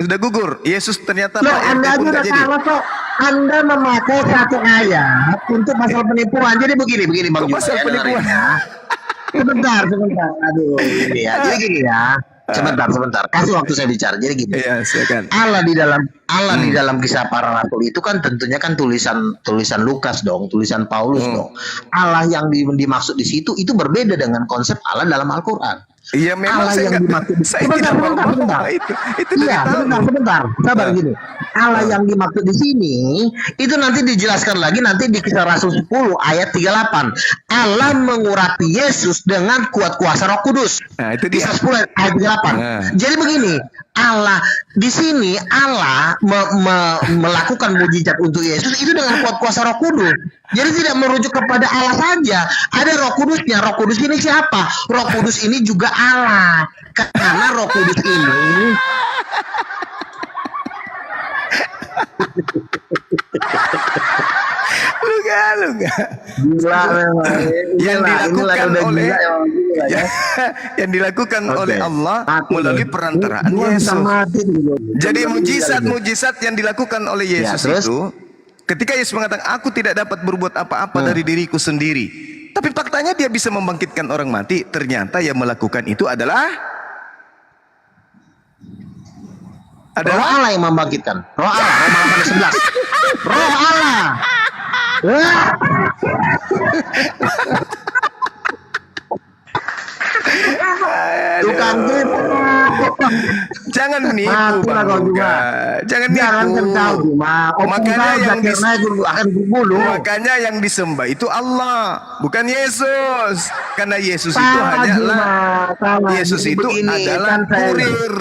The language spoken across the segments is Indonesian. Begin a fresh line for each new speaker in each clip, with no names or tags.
Sudah gugur. Yesus ternyata
Loh,
Pak RT
Anda
pun
aja
nggak
udah
jadi.
salah kok. Anda memakai satu ayat untuk pasal penipuan. Jadi begini Bang
Kok
Juma
pasal
ya, dengerin
penipuan?
ya. Sebentar. Aduh, ini ya. Jadi gini ya. Sebentar. Kasih waktu saya bicara. Jadi gini.
Iya, silakan.
Allah di dalam kisah para rasul itu kan tentunya kan tulisan Lukas dong, tulisan Paulus dong. Allah yang dimaksud di situ itu berbeda dengan konsep Allah dalam Al-Qur'an.
Iya, memang
Allah
saya
yang
nggak,
dimaksud
saya tidak mau
sebentar.
itu dari
Iya,
tahu.
sebentar. Sabar gini. Allah yang dimaksud di sini itu nanti dijelaskan lagi nanti di Kisah Rasul 10 ayat 38. Allah mengurapi Yesus dengan kuat kuasa Roh Kudus.
Nah, itu dia.
Kisah 10 ayat 38.
Nah.
Jadi begini, Allah di sini Allah melakukan mujizat untuk Yesus itu dengan kuat kuasa Roh Kudus. Jadi tidak merujuk kepada Allah saja. Ada Roh Kudusnya. Roh Kudus ini siapa? Roh Kudus ini juga Allah. Karena Roh Kudus ini
Lu enggak.
gila memang.
Yang dilakukan oleh
ya.
yang dilakukan
Oke.
oleh Allah
Mati.
melalui perantaraan
Gua bisa
Yesus.
mati dulu.
Jadi mujizat-mujizat yang dilakukan oleh Yesus
terus?
itu, ketika Yesus mengatakan, aku tidak dapat berbuat apa-apa dari diriku sendiri. Tapi faktanya dia bisa membangkitkan orang mati. Ternyata yang melakukan itu adalah
Roh Allah yang membangkitkan. Roh Allah, Roma 11. Roh Allah. Wah. Tukang tipu.
Jangan nipu,
Mati lah
Bang
kau
Luka.
juga.
Jangan
Jangan
nipu.
kentau cuma.
Makanya yang
akan gulu.
makanya yang disembah itu Allah, bukan Yesus. Karena Yesus itu
Salah,
hanyalah
Juma. Salah.
Yesus
Jadi
itu
begini,
adalah
kan saya-
kurir.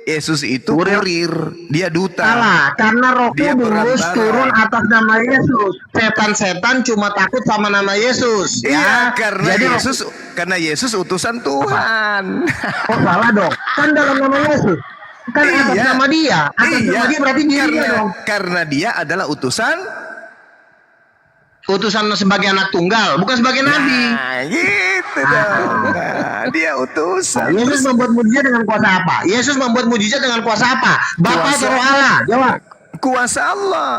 Yesus itu kurir, dia duta.
Salah, karena Roh
Dia
Kudus
perantara.
turun atas nama Yesus. Setan-setan cuma takut sama nama Yesus.
Iya, karena
Jadi
Yesus utusan Tuhan.
Oh salah dong. Kan dalam nama Yesus. Kan atas
Iya.
nama dia. Atas nama dia berarti dirinya dong.
karena dia adalah utusan.
Utusan sebagai anak tunggal, bukan sebagai nabi.
Nah, gitu dong. Nah, dia utusan.
Yesus membuat mujizat dengan kuasa apa? Yesus membuat mujizat dengan kuasa apa? Bapa
Kuasa-
atau Roh Allah? Jawab.
Kuasa Allah.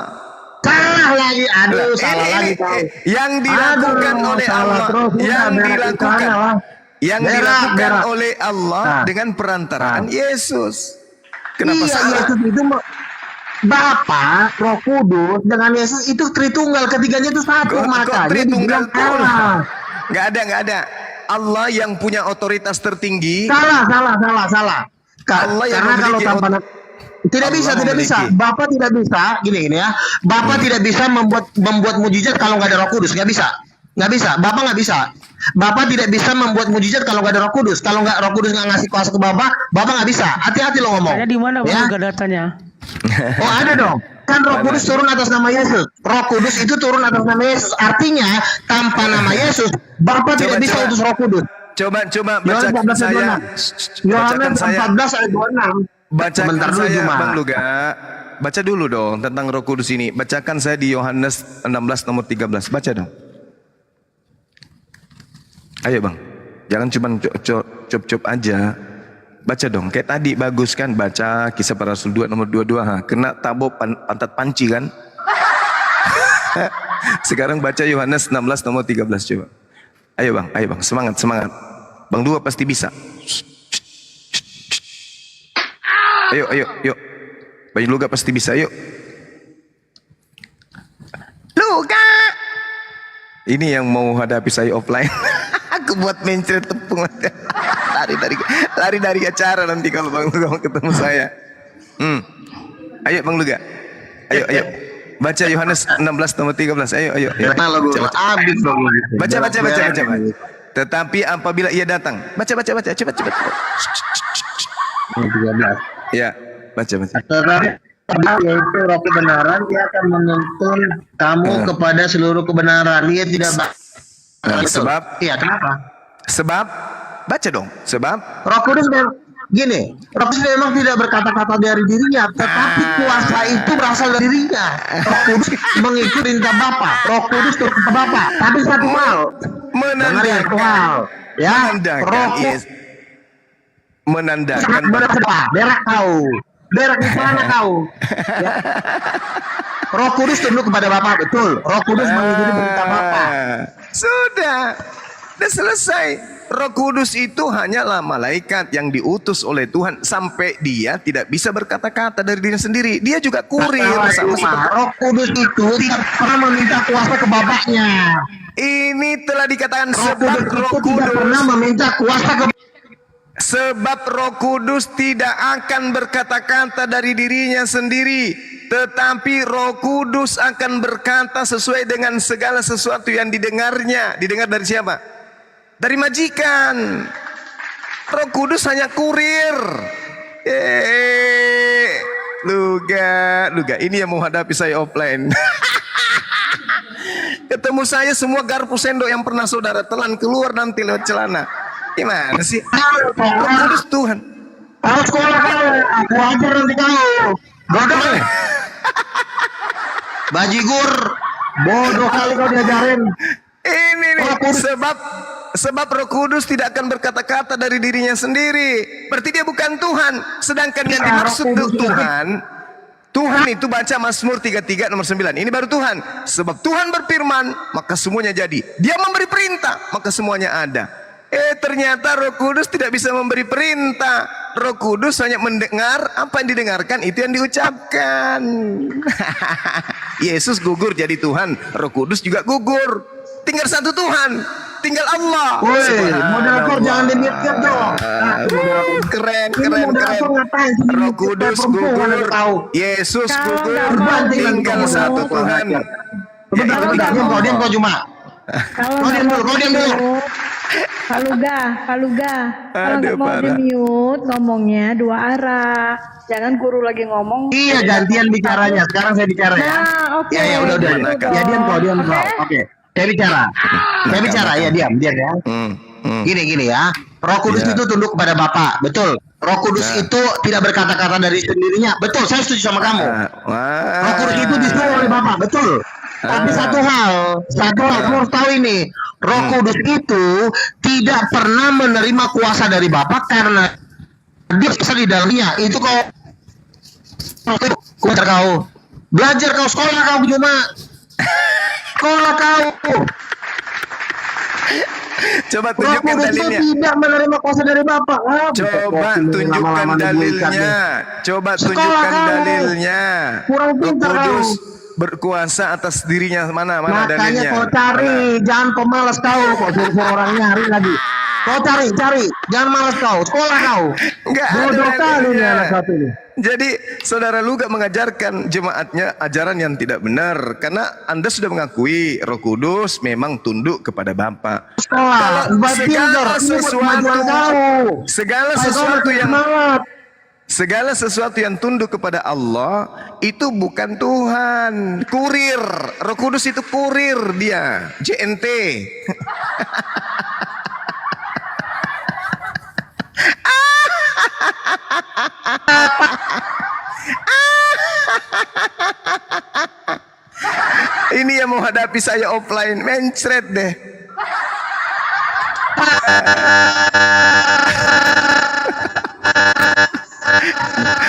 Salah lagi. Aduh, salah
Ini,
lagi kau.
yang dilakukan
Aduh,
oleh
salah
Allah,
terus. Udah,
yang
berak
dilakukan,
sana, lah.
yang
Berak,
dilakukan
berak.
oleh Allah
Nah.
dengan perantaraan Yesus. Kenapa
Iya,
salah?
Yesus itu Bapa, Roh Kudus dengan Yesus itu Tritunggal, ketiganya itu satu,
Kok
makanya
Tritunggal
dibilang
pula?
Allah.
Nggak ada. Allah yang punya otoritas tertinggi.
Salah.
Allah yang
Karena kalau
memiliki
tanpa tidak
Allah
bisa.
memiliki.
Bapak tidak bisa gini ya. Bapak tidak bisa membuat mujizat kalau nggak ada Roh Kudus, nggak bisa. Bapak nggak bisa. Bapak tidak bisa membuat mujizat kalau nggak ada Roh Kudus. Kalau nggak Roh Kudus nggak ngasih kuasa ke Bapak nggak bisa. Hati-hati lo ngomong.
Ada di mana
Ya?
Bang datanya?
Oh ada dong. Kan Roh Kudus turun atas nama Yesus. Roh Kudus itu turun atas nama Yesus. Artinya tanpa nama Yesus, Bapak tidak bisa utus Roh Kudus.
Coba
Yohanes
bacakan
14
saya.
ayat 26. Yohanes 14 ayat 26.
Bacakan
Sebentar dulu,
saya,
Juma.
Bang Luga. Baca dulu dong tentang Roh Kudus ini. Bacakan saya di Yohanes 16 nomor 13. Baca dong. Ayo Bang. Jangan cuma cop-cop aja. Baca dong. Kayak tadi bagus kan baca Kisah Para Rasul 2 nomor 22. Ha. Kena tabo pantat panci kan? Sekarang baca Yohanes 16 nomor 13 coba. Ayo Bang. Semangat. Bang Dua pasti bisa. Ayo. Bang Luga pasti bisa, yuk. Luga! Ini yang mau hadapi saya offline. Aku buat mencret tepung. lari dari acara nanti kalau Bang Luga mau ketemu saya. Ayo Bang Luga. Ayo. Baca Yohanes 16 nomor 13. Ayo. Baca. Tetapi apabila ia datang. Baca. Cepat.
13.
Ya, baca.
Tetapi yaitu Roh kebenaran, dia akan menuntun kamu kepada seluruh kebenaran. Dia tidak
Sebab?
Iya, kenapa?
Sebab? Baca dong. Sebab?
Roh Kudus gini, Roh Kudus memang tidak berkata-kata dari dirinya, tetapi kuasa itu berasal dari dirinya. Roh Kudus mengikuti perintah Bapa. Roh Kudus turun ke Bapa. Tapi satu hal,
Menandakan.
Roh
Menandakan.
sangat berat kau. berak di celana kau. Ya. Roh Kudus tunduk kepada Bapa, betul. Roh Kudus mengikuti perintah Bapa.
Sudah selesai. Roh Kudus itu hanyalah malaikat yang diutus oleh Tuhan sampai dia tidak bisa berkata-kata dari dirinya sendiri. Dia juga kurir sama seperti
Roh Kudus itu tidak pernah meminta kuasa ke Bapaknya.
ini telah dikatakan
Roh Kudus itu tidak pernah meminta kuasa ke
sebab Roh Kudus tidak akan berkata-kata dari dirinya sendiri, tetapi Roh Kudus akan berkata sesuai dengan segala sesuatu yang didengarnya. Didengar dari siapa? Dari majikan. Roh Kudus hanya kurir. Luga, ini yang menghadapi saya offline. Ketemu saya semua garpu sendok yang pernah saudara telan keluar nanti lewat celana. Gimana sih? Roh Kudus Tuhan.
Kalau sekolah kau, aku ajar nanti kau. Bodoh. Bajigur, bodoh kali kau diajarin.
Ini nih sebab Roh Kudus tidak akan berkata-kata dari dirinya sendiri. Berarti dia bukan Tuhan. Sedangkan yang dimaksud Tuhan itu baca Mazmur 33 nomor 9. Ini baru Tuhan. Sebab Tuhan berfirman, maka semuanya jadi. Dia memberi perintah, maka semuanya ada. Ternyata Roh Kudus tidak bisa memberi perintah. Roh Kudus hanya mendengar, apa yang didengarkan itu yang diucapkan. Yesus gugur jadi Tuhan, Roh Kudus juga gugur. Tinggal satu Tuhan, tinggal Allah.
Woi, moderator jangan demikian dong.
Keren.
Ngapain sih?
Roh Kudus gugur, Yesus gugur, tinggal satu Tuhan.
Kau diam kau cuma. Kau diam dulu.
Faluga. Kalau nggak mau di mute, ngomongnya dua arah. Jangan guru lagi ngomong.
Iya, gantian bicaranya. Sekarang saya bicara ya.
Nah, oke.
Ya, udah. Ya, diam kau. Oke. Saya bicara. Ya, diam ya. Gini ya. Roh Kudus itu tunduk kepada Bapa, betul. Roh Kudus itu tidak berkata-kata dari sendirinya, betul. Saya setuju sama kamu. Roh Kudus itu disuruh oleh Bapa, betul. Tapi satu hal kamu harus tahu ini. Roh Kudus itu tidak pernah menerima kuasa dari Bapa karena dia bisa di dalamnya. Itu kau belajar kau sekolah kau cuma sekolah kau.
Coba tunjukkan dalilnya.
Tidak menerima kuasa dari Bapa.
Coba tunjukkan dalilnya.
Kurang
Roh
pintar
Kudus
kau.
berkuasa atas dirinya mana
Makanya
dalilnya?
kau cari, jangan pemalas kau. Kau suruh orang nyari lagi. Kau cari, jangan malas kau. Sekolah kau.
Enggak
bodoh
ada
kali nih
dalilnya.
anak satu ini.
Jadi saudara Luga mengajarkan jemaatnya ajaran yang tidak benar karena Anda sudah mengakui Roh Kudus memang tunduk kepada Bapa.
Sekolah,
segala sesuatu yang tunduk kepada Allah itu bukan Tuhan. Kurir. Roh Kudus itu kurir dia. JNT. Ini yang menghadapi saya offline, mencret deh.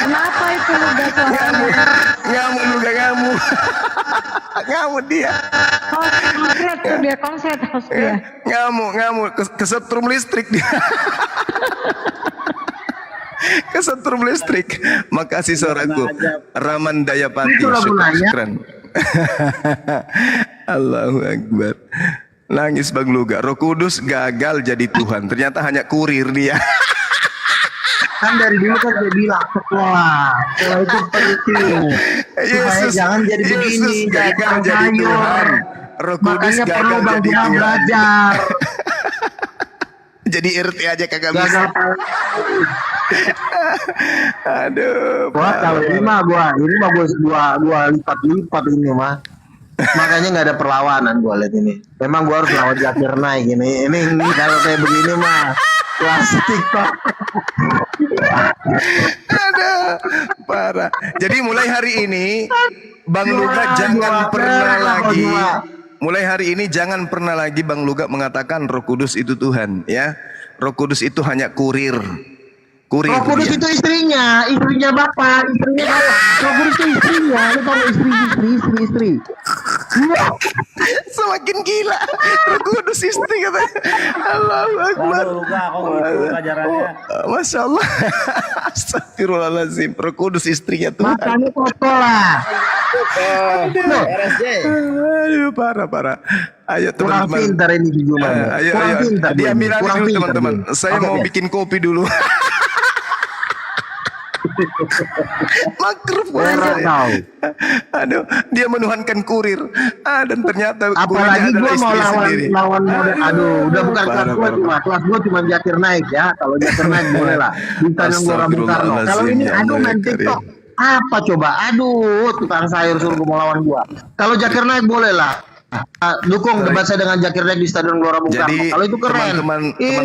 Kenapa itu Luga suaranya?
Ngamuk dia.
Konslet tuh dia, host dia.
Ngamuk, kesetrum listrik dia. Kesetrum listrik. Makasih saudaraku. Raman Dayapati. Syukran. Allahu Akbar. Nangis Bang Luga. Roh Kudus gagal jadi Tuhan. Ternyata hanya kurir dia.
Kan dari dulu kan dia bilang sekolah itu penting. Supaya jangan jadi begini.
Gagal jadi Tuhan. Roh Kudus
makanya
gagal
perlu
jadi Tuhan.
belajar.
Jadi RT aja kagak bisa. Aduh.
Gua tahu ini mah gua lipat ini mah. Makanya nggak ada perlawanan gua lihat ini. Memang gua harus lawan Zakir Naik ini. Ini kalau kayak begini mah plastik pak.
Aduh, parah. Jadi mulai hari ini Bang Luga jangan pernah lagi. Mulai hari ini jangan pernah lagi Bang Luga mengatakan Roh Kudus itu Tuhan, ya. Roh Kudus itu hanya kurir. Kurir
Roh Kudus
dia.
itu istrinya bapak. Roh Kudus itu istrinya. Lu tahu istri.
Semakin gila. Roh Kudus istri katanya. Allahu Akbar.
Waduh, Luga, kok gitu ajarannya.
Masya Allah. Astagfirullahaladzim. Roh Kudus istrinya Tuhan.
Makanya kotor lah.
RSJ.
Aduh, parah. Ayo
Kurang
teman-teman.
pintar ini jujur.
Ayo. Diambil alih dulu teman-teman. Saya mau bikin kopi dulu. Makruf Aduh, dia menuhankan kurir. Dan ternyata
Apalagi
kurirnya
gua
adalah
mau
istri sendiri.
lawan model. Aduh, udah bukan kelas
Parah,
gua
parah.
kelas gua cuma Jakir naik ya. Kalau Jakir naik boleh lah. Bintang yang gua Bung Karno. Kalau ini
Ya
aduh
Allah,
main
ya
TikTok.
Karim.
Apa coba? Aduh, tukang sayur suruh gua mau lawan gua. Kalau Jakir naik boleh lah. Dukung debat saya dengan Jakir naik di Stadion Gelora Bung Karno.
Jadi
Kalau itu keren.
teman-teman
Ini